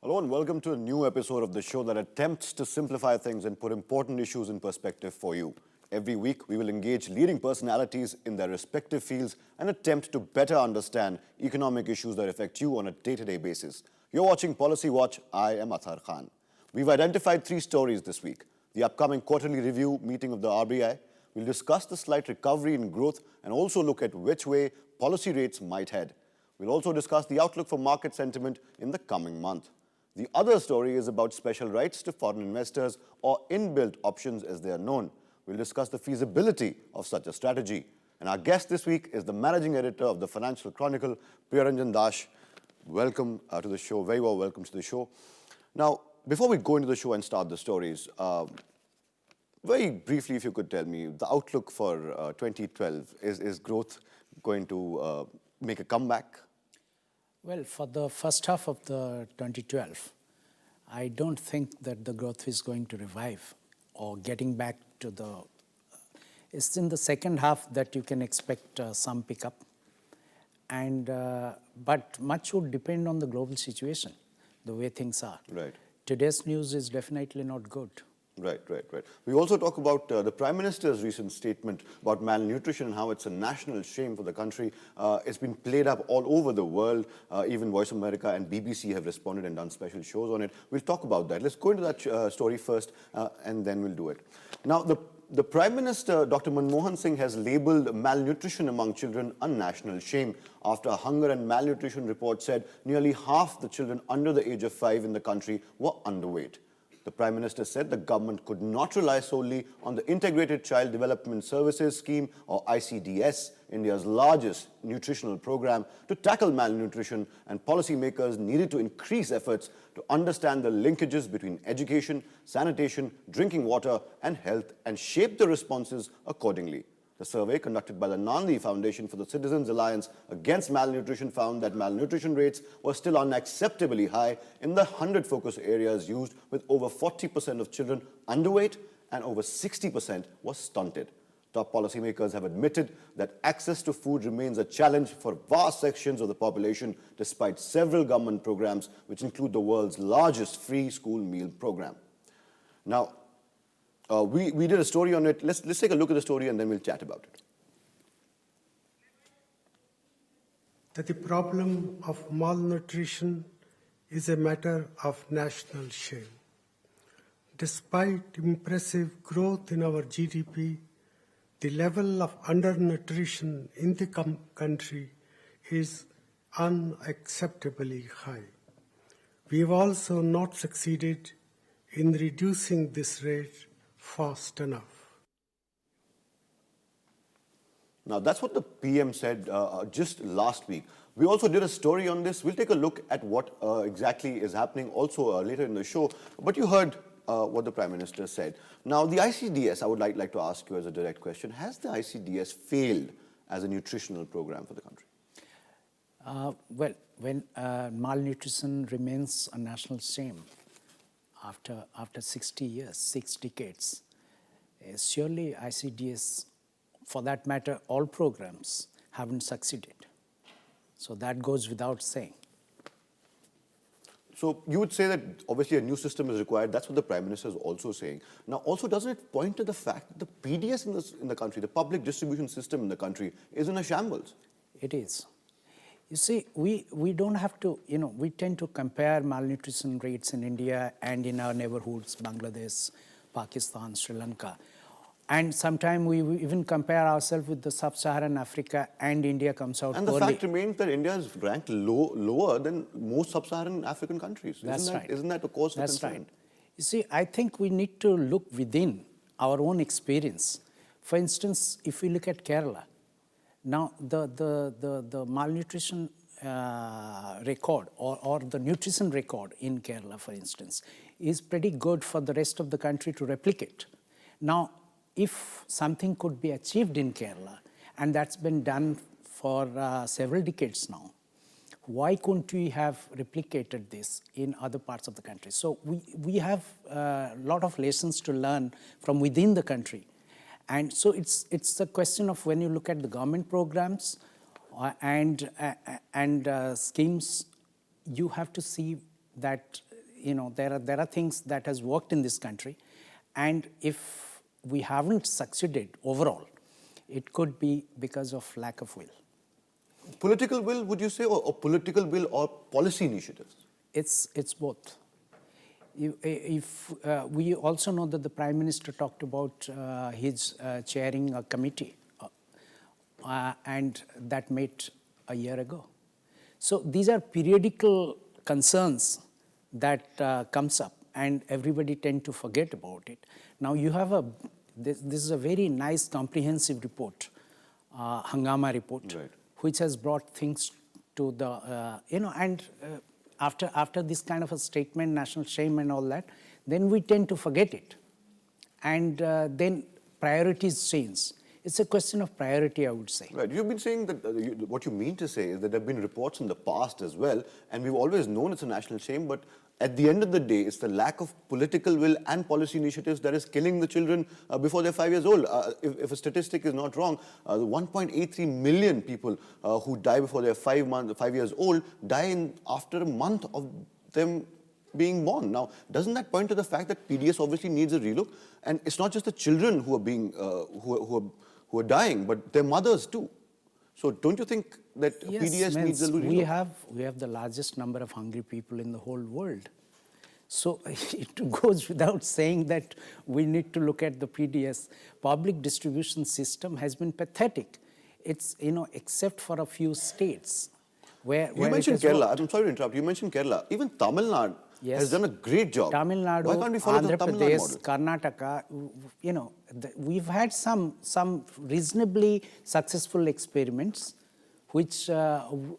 Hello and welcome to a new episode of the show that attempts to simplify things and put important issues in perspective for you. Every week, we will engage leading personalities in their respective fields and attempt to better understand economic issues that affect you on a day-to-day basis. You're watching Policy Watch. I am Athar Khan. We've identified 3 stories this week. The upcoming quarterly review meeting of the RBI. We'll discuss the slight recovery in growth and also look at which way policy rates might head. We'll also discuss the outlook for market sentiment in the coming month. The other story is about special rights to foreign investors, or inbuilt options as they are known. We'll discuss the feasibility of such a strategy. And our guest this week is the managing editor of the Financial Chronicle, Priyaranjan Dash. Welcome to the show. Very well welcome to the show. Now, before we go into the show and start the stories, very briefly, if you could tell me, the outlook for 2012, is growth going to make a comeback? Well, for the first half of the 2012, I don't think that the growth is going to revive or getting back to the... It's in the second half that you can expect some pickup. But much would depend on the global situation, the way things are. Right. Today's news is definitely not good. Right. We also talk about the Prime Minister's recent statement about malnutrition and how it's a national shame for the country. It's been played up all over the world. Even Voice of America and BBC have responded and done special shows on it. We'll talk about that. Let's go into that story first, and then we'll do it. Now, the Prime Minister, Dr. Manmohan Singh, has labelled malnutrition among children a national shame after a hunger and malnutrition report said nearly half the children under the age of 5 in the country were underweight. The Prime Minister said the government could not rely solely on the Integrated Child Development Services Scheme, or ICDS, India's largest nutritional program, to tackle malnutrition, and policymakers needed to increase efforts to understand the linkages between education, sanitation, drinking water, and health, and shape the responses accordingly. The survey conducted by the Nandi Foundation for the Citizens Alliance Against Malnutrition found that malnutrition rates were still unacceptably high in the 100 focus areas used, with over 40% of children underweight and over 60% were stunted. Top policymakers have admitted that access to food remains a challenge for vast sections of the population, despite several government programs, which include the world's largest free school meal program. Now, we did a story on it. Let's take a look at the story and then we'll chat about it. That the problem of malnutrition is a matter of national shame. Despite impressive growth in our GDP, the level of undernutrition in the country is unacceptably high. We have also not succeeded in reducing this rate fast enough. Now, that's what the PM said just last week. We also did a story on this. We'll take a look at what exactly is happening also later in the show. But you heard what the Prime Minister said. Now, the ICDS, I would like to ask you as a direct question, has the ICDS failed as a nutritional program for the country? Well, when malnutrition remains a national shame after 60 years, 6 decades, surely ICDS, for that matter, all programs haven't succeeded. So that goes without saying. So you would say that obviously a new system is required. That's what the Prime Minister is also saying. Now, also, doesn't it point to the fact that the PDS in the country, the public distribution system in the country, is in a shambles? It is. You see, we don't have to, we tend to compare malnutrition rates in India and in our neighborhoods, Bangladesh, Pakistan, Sri Lanka. And sometimes we even compare ourselves with the sub-Saharan Africa, and India comes out And the poorly. fact remains that India is ranked lower than most sub-Saharan African countries. That's right. Isn't that a cause for That's concern? right. You see, I think we need to look within our own experience. For instance, if we look at Kerala, now the malnutrition record or the nutrition record in Kerala, for instance, is pretty good for the rest of the country to replicate. Now, if something could be achieved in Kerala, and that's been done for several decades now, why couldn't we have replicated this in other parts of the country? So we have a lot of lessons to learn from within the country. And so it's a question of when you look at the government programs and schemes, you have to see that there are things that has worked in this country, and if we haven't succeeded overall, it could be because of lack of will. Political will, would you say, or political will or policy initiatives? It's both. We also know that the Prime Minister talked about his chairing a committee, and that met a year ago. So these are periodical concerns that comes up, and everybody tend to forget about it. Now you have this is a very nice comprehensive report, Hangama report, right, which has brought things to the, after this kind of a statement, national shame and all that, then we tend to forget it. And then priorities change. It's a question of priority, I would say. Right. You've been saying that what you mean to say is that there have been reports in the past as well, and we've always known it's a national shame, but at the end of the day, it's the lack of political will and policy initiatives that is killing the children before they're 5 years old. If a statistic is not wrong, 1.83 million people who die before they're 5 years old die after a month of them being born. Now, doesn't that point to the fact that PDS obviously needs a relook? And it's not just the children who are being who are dying, but their mothers too. So don't you think that PDS needs a relook? We have the largest number of hungry people in the whole world. So it goes without saying that we need to look at the PDS. Public distribution system has been pathetic. It's, except for a few states where you mentioned Kerala. I'm sorry to interrupt. You mentioned Kerala. Even Tamil Nadu has done a great job. Tamil Nadu, why can't we follow Andhra the Tamil Nadu Pradesh, model? Karnataka, we've had some reasonably successful experiments, which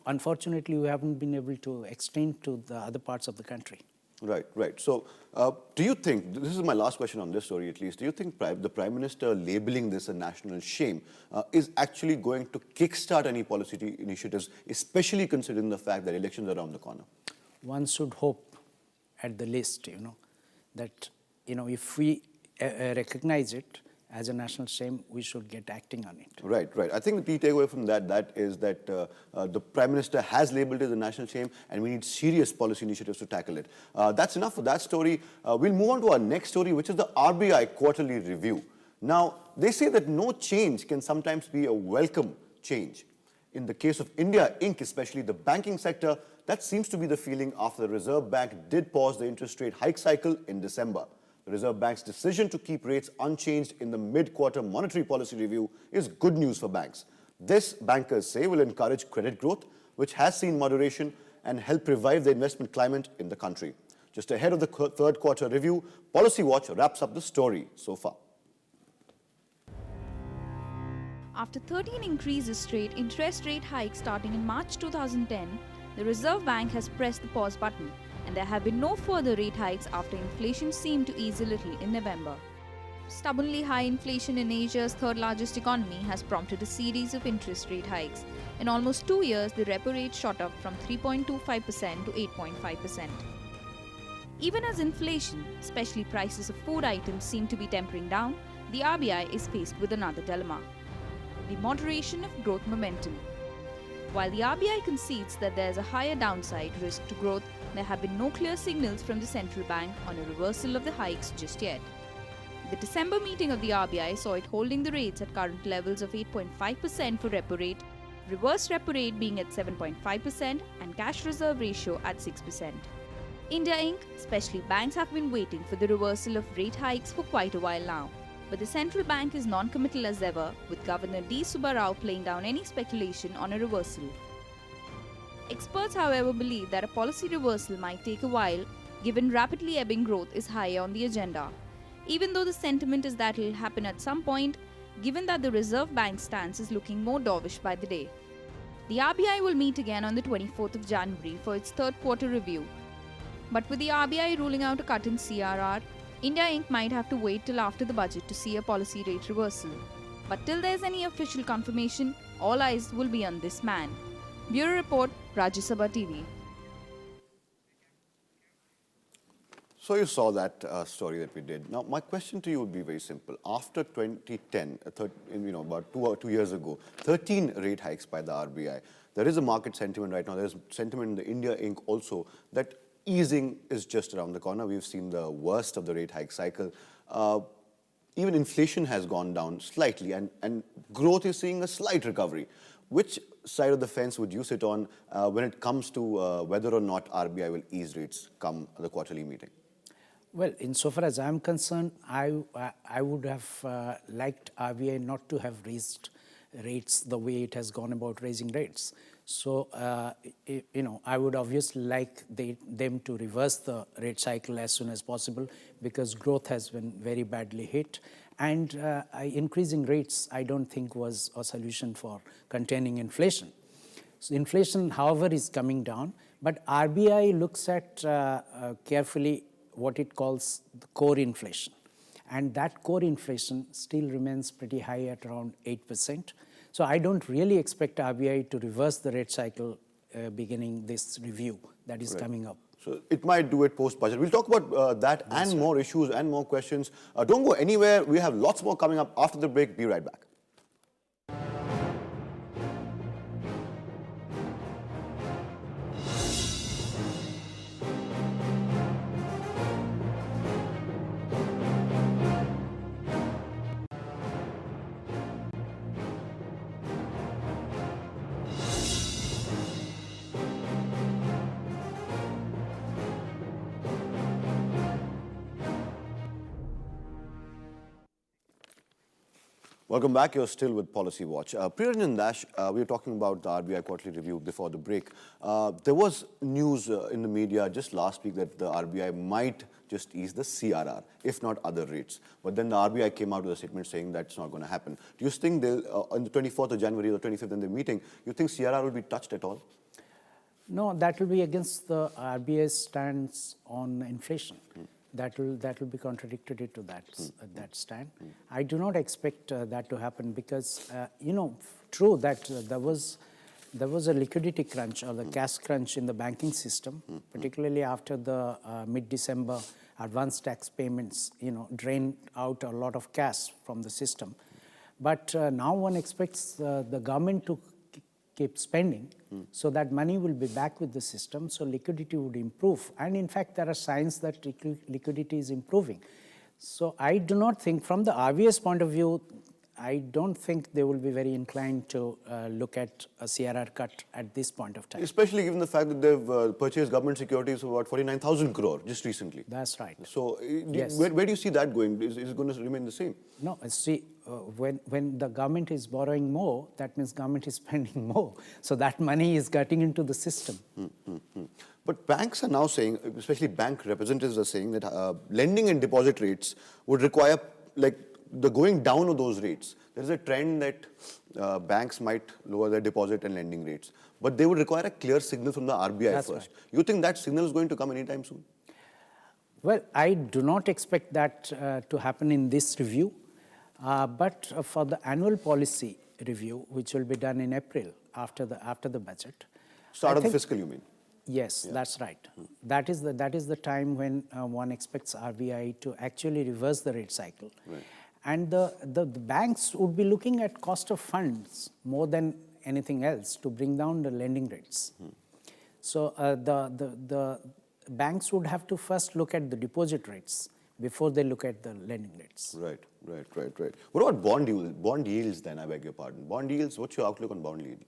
unfortunately we haven't been able to extend to the other parts of the country. Right, right. So do you think, this is my last question on this story at least, do you think the Prime Minister labeling this a national shame is actually going to kickstart any policy initiatives, especially considering the fact that elections are around the corner? One should hope at the least, that, if we recognize it as a national shame, we should get acting on it. Right, right. I think the key takeaway from that is that the Prime Minister has labelled it as a national shame, and we need serious policy initiatives to tackle it. That's enough for that story. We'll move on to our next story, which is the RBI quarterly review. Now, they say that no change can sometimes be a welcome change. In the case of India Inc., especially the banking sector, that seems to be the feeling after the Reserve Bank did pause the interest rate hike cycle in December. The Reserve Bank's decision to keep rates unchanged in the mid-quarter monetary policy review is good news for banks. This, bankers say, will encourage credit growth, which has seen moderation, and help revive the investment climate in the country. Just ahead of the third quarter review, Policy Watch wraps up the story so far. After 13 increases straight interest rate hikes starting in March 2010, the Reserve Bank has pressed the pause button, and there have been no further rate hikes after inflation seemed to ease a little in November. Stubbornly high inflation in Asia's third largest economy has prompted a series of interest rate hikes. In almost 2 years, the repo rate shot up from 3.25% to 8.5%. Even as inflation, especially prices of food items, seem to be tempering down, the RBI is faced with another dilemma: the moderation of growth momentum. While the RBI concedes that there is a higher downside risk to growth, there have been no clear signals from the central bank on a reversal of the hikes just yet. The December meeting of the RBI saw it holding the rates at current levels of 8.5% for repo rate, reverse repo rate being at 7.5%, and cash reserve ratio at 6%. India Inc., especially banks, have been waiting for the reversal of rate hikes for quite a while now. but the central bank is non-committal as ever, with Governor D. Subbarao playing down any speculation on a reversal. Experts, however, believe that a policy reversal might take a while, given rapidly ebbing growth is high on the agenda. Even though the sentiment is that it will happen at some point, given that the Reserve Bank's stance is looking more dovish by the day. The RBI will meet again on the 24th of January for its third quarter review. But with the RBI ruling out a cut in CRR, India Inc. might have to wait till after the budget to see a policy rate reversal. But till there's any official confirmation, all eyes will be on this man. Bureau Report, Rajya Sabha TV. So you saw that story that we did. Now, my question to you would be very simple. After 2010, about 2 years ago, 13 rate hikes by the RBI, there is a market sentiment right now. There is sentiment in the India Inc. also that easing is just around the corner. We've seen the worst of the rate hike cycle. Even inflation has gone down slightly, and growth is seeing a slight recovery. Which side of the fence would you sit on when it comes to whether or not RBI will ease rates come the quarterly meeting? Well, insofar as I'm concerned, I would have liked RBI not to have raised rates the way it has gone about raising rates. So, I would obviously like them to reverse the rate cycle as soon as possible, because growth has been very badly hit. And increasing rates, I don't think, was a solution for containing inflation. So inflation, however, is coming down, but RBI looks at carefully what it calls the core inflation. And that core inflation still remains pretty high at around 8%. So I don't really expect RBI to reverse the rate cycle beginning this review that is coming up. So it might do it post-budget. We'll talk about that and more issues and more questions. Don't go anywhere. We have lots more coming up after the break. Be right back. Welcome back. You're still with Policy Watch. Priyaranjan Dash, we were talking about the RBI quarterly review before the break. There was news in the media just last week that the RBI might just ease the CRR, if not other rates. But then the RBI came out with a statement saying that's not going to happen. Do you think they'll, on the 24th of January or 25th in the meeting, you think CRR will be touched at all? No, that will be against the RBI's stance on inflation. That will be contradictory to that stand. I do not expect that to happen because, true that there was a liquidity crunch or the cash crunch in the banking system, particularly after the mid-December advance tax payments, drained out a lot of cash from the system. But now one expects the government to keep spending, so that money will be back with the system, so liquidity would improve. And in fact, there are signs that liquidity is improving. So I do not think, from the RBI's point of view, I don't think they will be very inclined to look at a CRR cut at this point of time. Especially given the fact that they've purchased government securities for about 49,000 crore just recently. That's right. So Yes. where do you see that going? Is it going to remain the same? No, see, when the government is borrowing more, that means government is spending more. So that money is getting into the system. But banks are now saying, especially bank representatives are saying that lending and deposit rates would require, like, the going down of those rates. There is a trend that banks might lower their deposit and lending rates, but they would require a clear signal from the RBI That's first. right. You think that signal is going to come anytime soon? Well, I do not expect that to happen in this review, but for the annual policy review, which will be done in April after the budget. Start I of the think- fiscal, you mean? Yes, that's right. That is the time when one expects RBI to actually reverse the rate cycle. Right. And the banks would be looking at cost of funds more than anything else to bring down the lending rates. So the banks would have to first look at the deposit rates before they look at the lending rates. Right. What about bond yields then, I beg your pardon? Bond yields, what's your outlook on bond yields?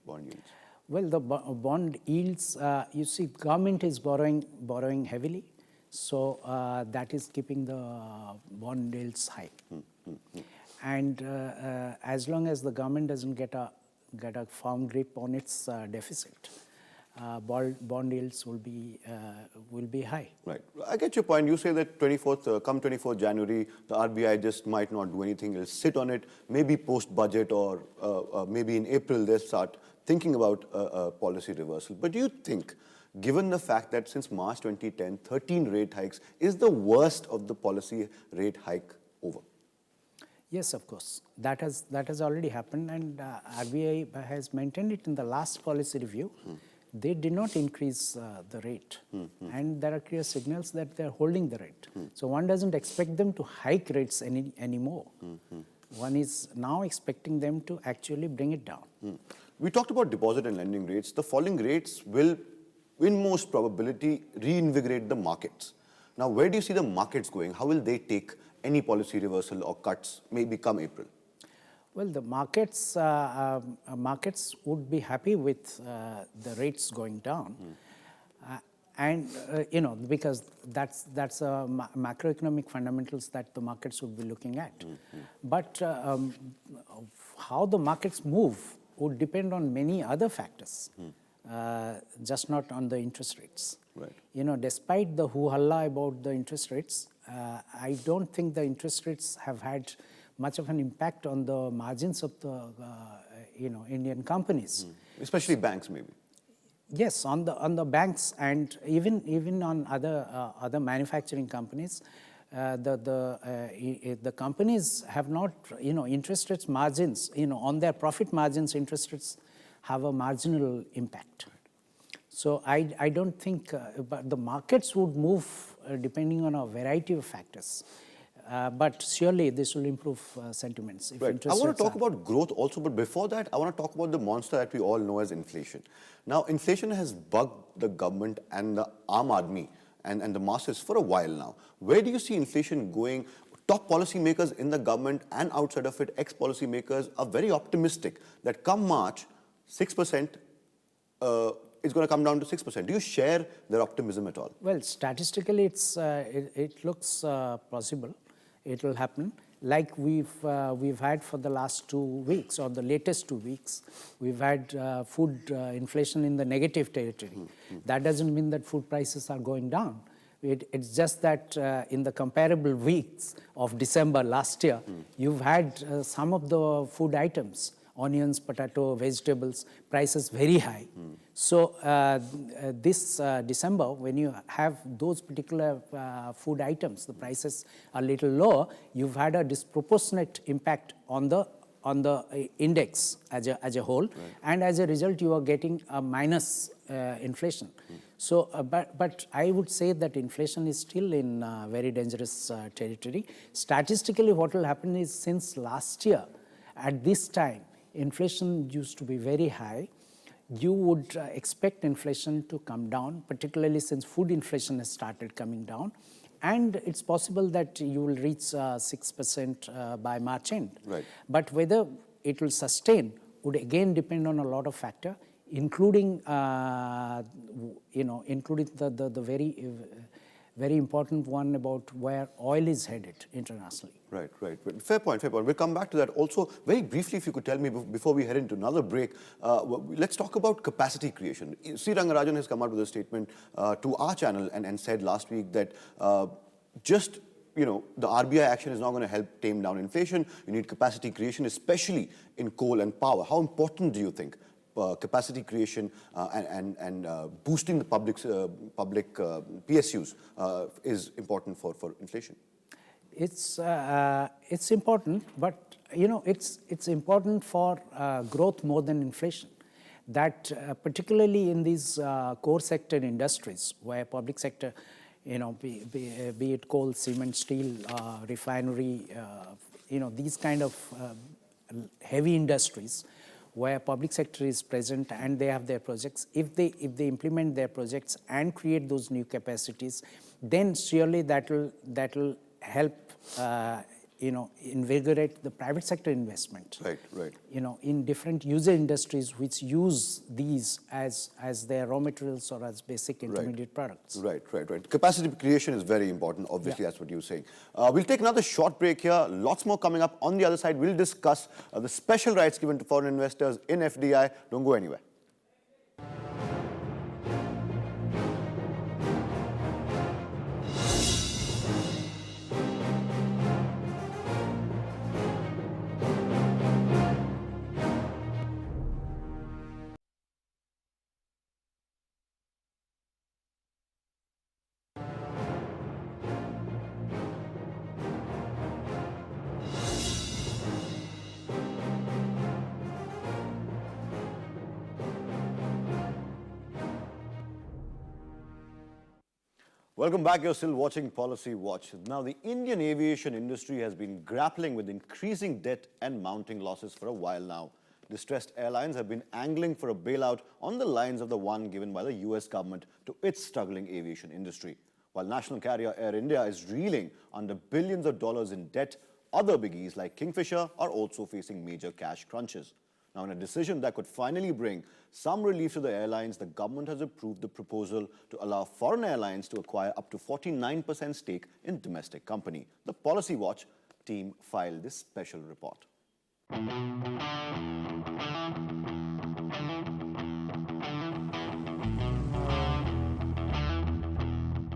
Well, the bond yields, you see, government is borrowing heavily, so that is keeping the bond yields high. And as long as the government doesn't get a firm grip on its deficit, bond yields will be high. Right. I get your point. You say that 24th, 24th January, the RBI just might not do anything. It'll sit on it. Maybe post-budget or maybe in April they'll start thinking about a policy reversal. But do you think, given the fact that since March 2010, 13 rate hikes, is the worst of the policy rate hike over? Yes, of course. That has already happened, and RBI has maintained it in the last policy review. They did not increase the rate, and there are clear signals that they're holding the rate. So one doesn't expect them to hike rates anymore. One is now expecting them to actually bring it down. We talked about deposit and lending rates. The falling rates will, in most probability, reinvigorate the markets. Now, where do you see the markets going? How will they take any policy reversal or cuts, maybe come April? Well, the markets would be happy with the rates going down, and because that's macroeconomic fundamentals that the markets would be looking at. But how the markets move would depend on many other factors, just not on the interest rates. Right. Despite the hoo-halla about the interest rates, I don't think the interest rates have had much of an impact on the margins of the Indian companies. Especially banks, maybe. Yes, on the banks and even on other manufacturing companies, the companies have not interest rates margins on their profit margins. Interest rates have a marginal impact. So I don't think, but the markets would move depending on a variety of factors. But surely this will improve sentiments. If Right. I want to talk about growth also, but before that, I want to talk about the monster that we all know as inflation. Now, inflation has bugged the government and the Aam Aadmi and the masses for a while now. Where do you see inflation going? Top policymakers in the government and outside of it, ex-policymakers, are very optimistic that come March, 6% is going to come down to 6%. Do you share their optimism at all? Well, statistically, it looks possible. It will happen. Like we've had for the last 2 weeks or the latest 2 weeks, we've had food inflation in the negative territory. That doesn't mean that food prices are going down. It's just that in the comparable weeks of December last year, you've had some of the food items, onions, potato, vegetables, prices very high. So this December, when you have those particular food items, the prices are a little lower, you've had a disproportionate impact on the index as a whole, right. And as a result, you are getting a minus inflation. So, but I would say that inflation is still in very dangerous territory. Statistically, what will happen is since last year, at this time, inflation used to be very high. You would expect inflation to come down, particularly since food inflation has started coming down. And it's possible that you will reach 6% by March end. Right. But whether it will sustain would again depend on a lot of factors, including, including the very important one about where oil is headed internationally. Right, right. Fair point, fair point. We'll come back to that. Also, very briefly, if you could tell me before we head into another break, let's talk about capacity creation. C. Rangarajan has come out with a statement to our channel and said last week that the RBI action is not going to help tame down inflation. You need capacity creation, especially in coal and power. How important do you think capacity creation and boosting the public PSUs is important for inflation? It's important, but it's important for growth more than inflation. That particularly in these core sector industries where public sector, be it coal, cement, steel, refinery, these kind of heavy industries where public sector is present and they have their projects. If they implement their projects and create those new capacities, then surely that will help invigorate the private sector investment. Right, right. In different user industries which use these as their raw materials or as basic intermediate products. Right. Capacity creation is very important. Obviously, Yeah. that's what you're saying. We'll take another short break here. Lots more coming up. On the other side, we'll discuss the special rights given to foreign investors in FDI. Don't go anywhere. Welcome back. You're still watching Policy Watch. Now, the Indian aviation industry has been grappling with increasing debt and mounting losses for a while now. Distressed airlines have been angling for a bailout on the lines of the one given by the US government to its struggling aviation industry. While national carrier Air India is reeling under billions of dollars in debt, other biggies like Kingfisher are also facing major cash crunches. Now, in a decision that could finally bring some relief to the airlines, the government has approved the proposal to allow foreign airlines to acquire up to 49% stake in domestic company. The Policy Watch team filed this special report.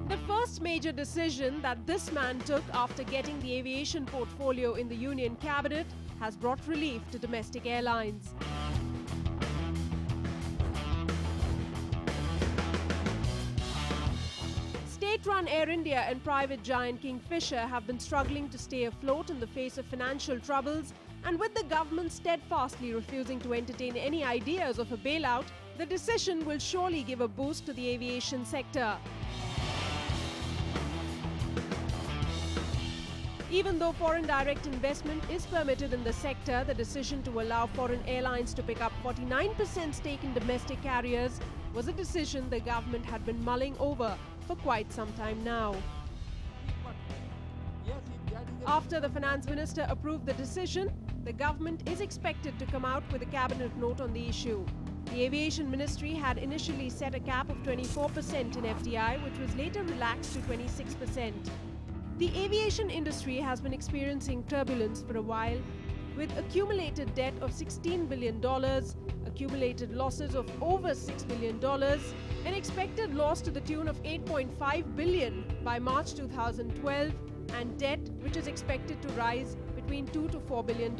The first major decision that this man took after getting the aviation portfolio in the Union Cabinet has brought relief to domestic airlines. State-run Air India and private giant Kingfisher have been struggling to stay afloat in the face of financial troubles, and with the government steadfastly refusing to entertain any ideas of a bailout, the decision will surely give a boost to the aviation sector. Even though foreign direct investment is permitted in the sector, the decision to allow foreign airlines to pick up 49% stake in domestic carriers was a decision the government had been mulling over for quite some time now. After the finance minister approved the decision, the government is expected to come out with a cabinet note on the issue. The aviation ministry had initially set a cap of 24% in FDI, which was later relaxed to 26%. The aviation industry has been experiencing turbulence for a while, with accumulated debt of $16 billion, accumulated losses of over $6 billion, an expected loss to the tune of $8.5 billion by March 2012, and debt which is expected to rise between $2 to $4 billion.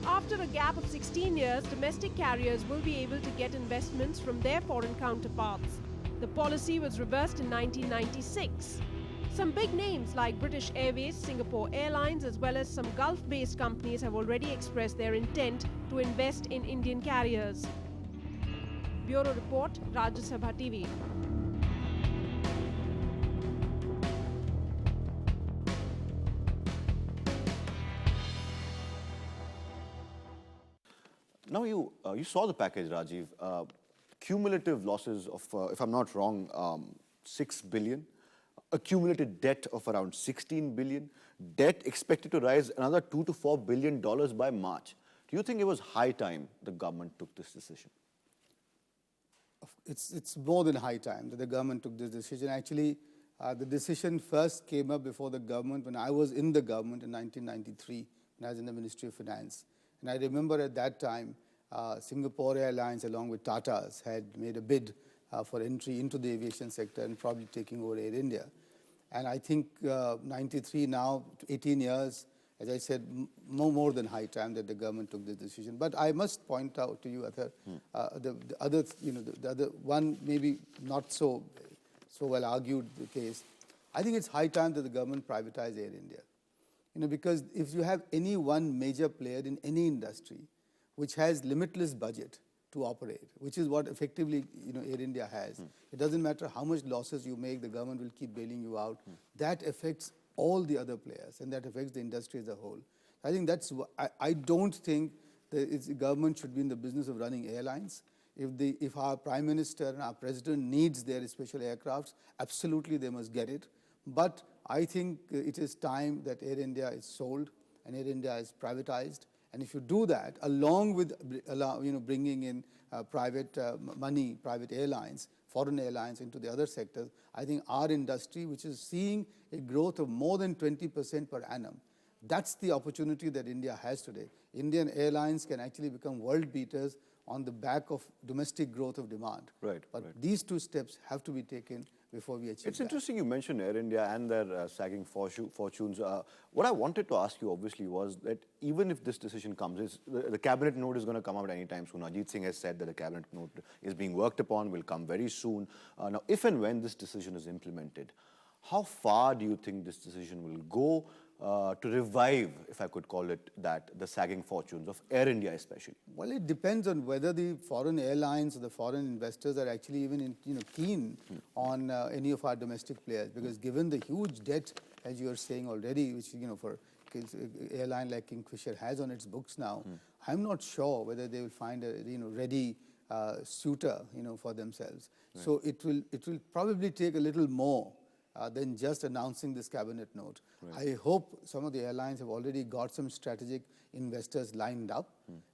After a gap of 16 years, domestic carriers will be able to get investments from their foreign counterparts. The policy was reversed in 1996. Some big names like British Airways, Singapore Airlines, as well as some Gulf-based companies have already expressed their intent to invest in Indian carriers. Bureau Report, Rajya Sabha TV. Now, you saw the package, Rajiv. Cumulative losses of, if I'm not wrong, 6 billion. Accumulated debt of around 16 billion. Debt expected to rise another $2 to $4 billion by March. Do you think it was high time the government took this decision? It's more than high time that the government took this decision. Actually, the decision first came up before the government when I was in the government in 1993, when I was in the Ministry of Finance. And I remember at that time, Singapore Airlines, along with Tata's, had made a bid for entry into the aviation sector and probably taking over Air India. And I think 93 now, 18 years, as I said, more than high time that the government took this decision. But I must point out to you, Athar, the other one maybe not so well argued case. I think it's high time that the government privatize Air India. Because if you have any one major player in any industry which has limitless budget to operate, which is what effectively Air India has. It doesn't matter how much losses you make, the government will keep bailing you out. That affects all the other players, and that affects the industry as a whole. I think I don't think the government should be in the business of running airlines. If our Prime Minister and our President needs their special aircrafts, absolutely they must get it. But I think it is time that Air India is sold and Air India is privatized. And if you do that, along with bringing in private money, private airlines, foreign airlines into the other sectors, I think our industry, which is seeing a growth of more than 20% per annum, that's the opportunity that India has today. Indian airlines can actually become world beaters on the back of domestic growth of demand. Right, But right. these two steps have to be taken before we achieve It's that. interesting you mentioned Air India and their sagging fortunes. What I wanted to ask you, obviously, was that even if this decision comes, the cabinet note is going to come out anytime soon. Ajit Singh has said that the cabinet note is being worked upon, will come very soon. Now, if and when this decision is implemented, how far do you think this decision will go to revive, if I could call it that, the sagging fortunes of Air India especially? Well, it depends on whether the foreign airlines or the foreign investors are actually even keen on any of our domestic players. Because given the huge debt, as you are saying already, which for airline like Kingfisher has on its books now, I'm not sure whether they will find a ready suitor for themselves. Right. So it will probably take a little more than just announcing this cabinet note. Right. I hope some of the airlines have already got some strategic investors lined up,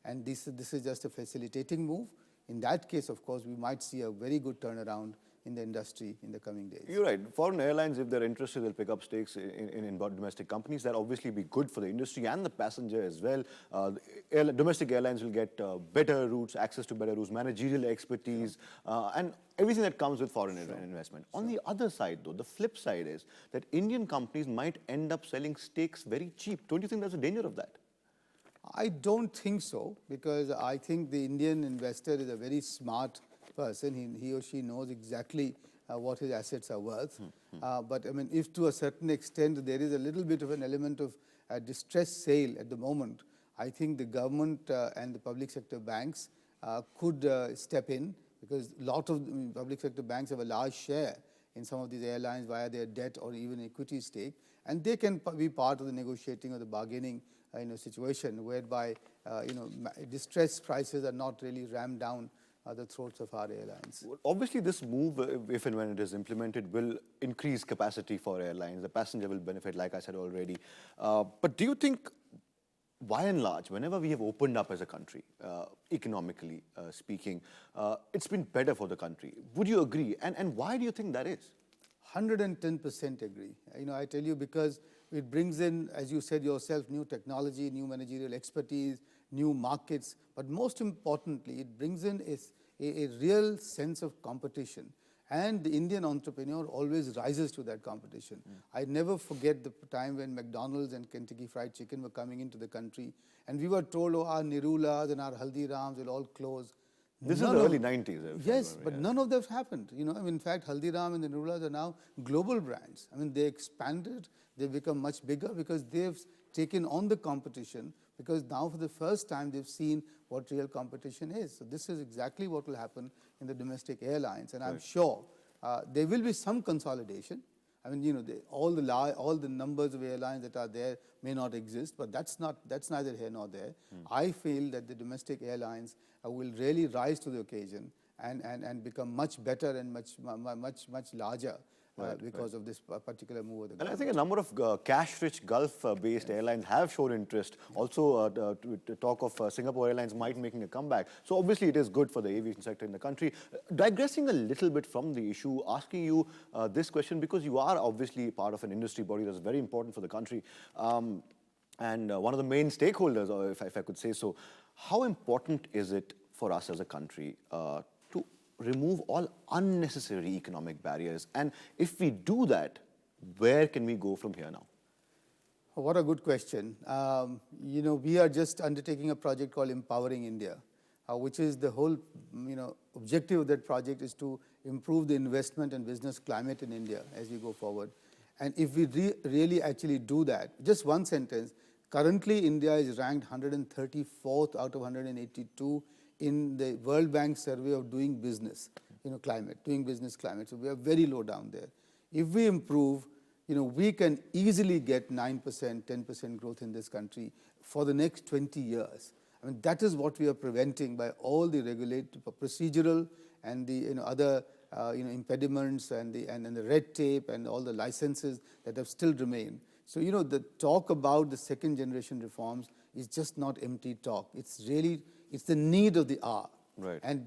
and this is just a facilitating move. In that case, of course, we might see a very good turnaround in the industry in the coming days. You're right. Foreign airlines, if they're interested, they'll pick up stakes in domestic companies. That'll obviously be good for the industry and the passenger as well. Domestic airlines will get better routes, access to better routes, managerial expertise, and everything that comes with foreign investment. On the other side, though, the flip side is that Indian companies might end up selling stakes very cheap. Don't you think there's a danger of that? I don't think so, because I think the Indian investor is a very smart person. He or she knows exactly what his assets are worth. But I mean, if to a certain extent there is a little bit of an element of distressed sale at the moment, I think the government and the public sector banks could step in, because a lot of public sector banks have a large share in some of these airlines via their debt or even equity stake, and they can be part of the negotiating or the bargaining situation whereby distressed prices are not really rammed down the throats of our airlines. Well, obviously, this move, if and when it is implemented, will increase capacity for airlines. The passenger will benefit, like I said already. But do you think, by and large, whenever we have opened up as a country, economically speaking, it's been better for the country? Would you agree? And why do you think that is? 110% agree. I tell you, because it brings in, as you said yourself, new technology, new managerial expertise, new markets, but most importantly, it brings in a real sense of competition. And the Indian entrepreneur always rises to that competition. I never forget the time when McDonald's and Kentucky Fried Chicken were coming into the country, and we were told, oh, our Nirulas and our Haldirams will all close. This is the early 90s. Yes, but none of that happened. In fact, Haldiram and the Nirulas are now global brands. I mean, they expanded, they've become much bigger because they've taken on the competition, because now for the first time they've seen what real competition is. So this is exactly what will happen in the domestic airlines, and I'm sure there will be some consolidation. I mean, all the numbers of airlines that are there may not exist, but that's neither here nor there. I feel that the domestic airlines will really rise to the occasion and become much better and much larger because of this particular move of the government. And I think a number of cash-rich Gulf-based airlines have shown interest. Also, to talk of Singapore Airlines might making a comeback. So obviously, it is good for the aviation sector in the country. Digressing a little bit from the issue, asking you this question, because you are obviously part of an industry body that's very important for the country. And one of the main stakeholders, or if I could say so, how important is it for us as a country to remove all unnecessary economic barriers? And if we do that, where can we go from here now? What a good question. We are just undertaking a project called Empowering India, which is the whole objective of that project is to improve the investment and business climate in India as we go forward. And if we really actually do that, just one sentence, currently India is ranked 134th out of 182 in the World Bank survey of doing business, doing business climate. So we are very low down there. If we improve, we can easily get 9%, 10% growth in this country for the next 20 years. I mean, that is what we are preventing by all the procedural and the other impediments and the red tape and all the licenses that have still remained. So, the talk about the second generation reforms is just not empty talk. It's really, it's the need of the hour. Right. And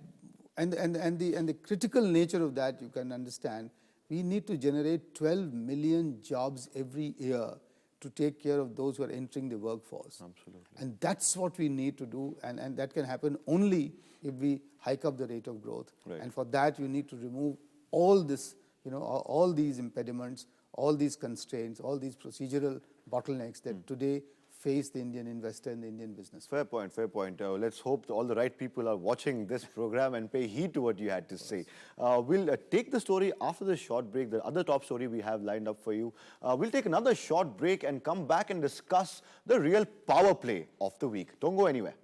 the critical nature of that, you can understand, we need to generate 12 million jobs every year to take care of those who are entering the workforce. Absolutely. And that's what we need to do, and that can happen only if we hike up the rate of growth. Right. And for that, you need to remove all this, all these impediments, all these constraints, all these procedural bottlenecks that today face the Indian investor and the Indian business. Fair point, fair point. Let's hope all the right people are watching this program and pay heed to what you had to say. We'll take the story after the short break, the other top story we have lined up for you. We'll take another short break and come back and discuss the real power play of the week. Don't go anywhere.